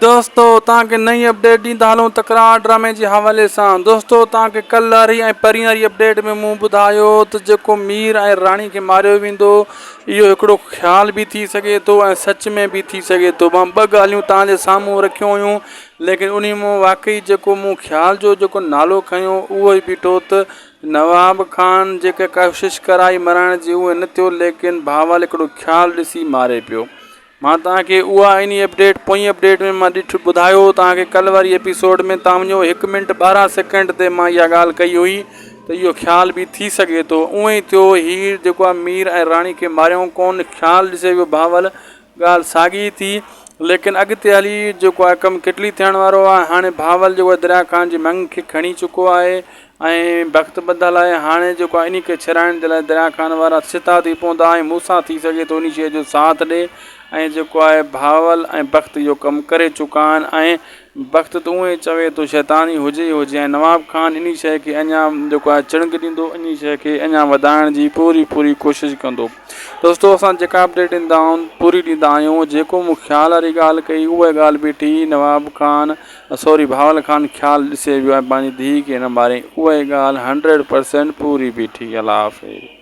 दोस्तों तव्हांखे नई अपडेट ॾींदा हलूं तकरार ड्रामे जे हवाले सां। दोस्तों तव्हांखे कल्ह वारी ऐं परीं वारी अपडेट में मूं ॿुधायो त जेको मीर ऐं राणी खे मारियो वेंदो इहो हिकिड़ो ख़्याल बि थी सघे थो ऐं सच में बि थी सघे थो। मां ॿ ॻाल्हियूं तव्हांजे साम्हूं रखियूं हुयूं, लेकिन उन मां वाक़ई जेको मूं ख़्याल जो जेको नालो खयो उहो ई बीठो त नवाब खान जेके कोशिशि कराई मरण जी उहे न थियो, लेकिन भावल हिकिड़ो ख़्यालु ॾिसी मारे पियो। मां तव्हांखे उहा इन अपडेट पोई अपडेट में मां ॿुधायो तव्हांखे कल्ह वारी एपिसोड में। तव्हां वञो 1 मिंट 12 सेकेंड ते मां इहा ॻाल्हि कई हुई त इहो ख़्याल बि थी सघे थो। उअं ई थियो हीर जेको आहे मीर ऐं राणी खे मारियऊं कोन, ख़्यालु ॾिसे वियो भावल, ॻाल्हि साॻी थी। लेकिन अॻिते हली जेको आहे कमु किटली थियण वारो आहे। हाणे भावल जेको आहे दरिया खान जी मंग खे खणी चुको आहे ऐं वक़्तु ॿधल आहे। हाणे जेको आहे इन खे छिराइण जे लाइ दरिया खान वारा सिता थी पवंदा ऐं मूंसां थी सघे थो उन शइ जो साथ ॾिए ऐं जेको आहे भावल ऐं वक़्तु इहो कमु करे चुका आहिनि। ऐं वक़्तु त उअं ई चवे थो शैतानी हुजे ई हुजे, ऐं नवाब खान इन शइ खे अञा जेको आहे चिणग ॾींदो, इन शइ खे अञा वधाइण जी पूरी कोशिशि कंदो। दोस्तों असां जेका अपडेट ॾींदा आहियूं पूरी ॾींदा आहियूं। जेको मूं ख़्याल वारी ॻाल्हि कई उहा ॻाल्हि बीठी, नवाब खान भावल खान ख़्यालु ॾिसे वियो आहे पंहिंजी धीउ खे न मारे, उहा ॻाल्हि 100% पूरी बीठी। अल्लाह हाफ़िज़।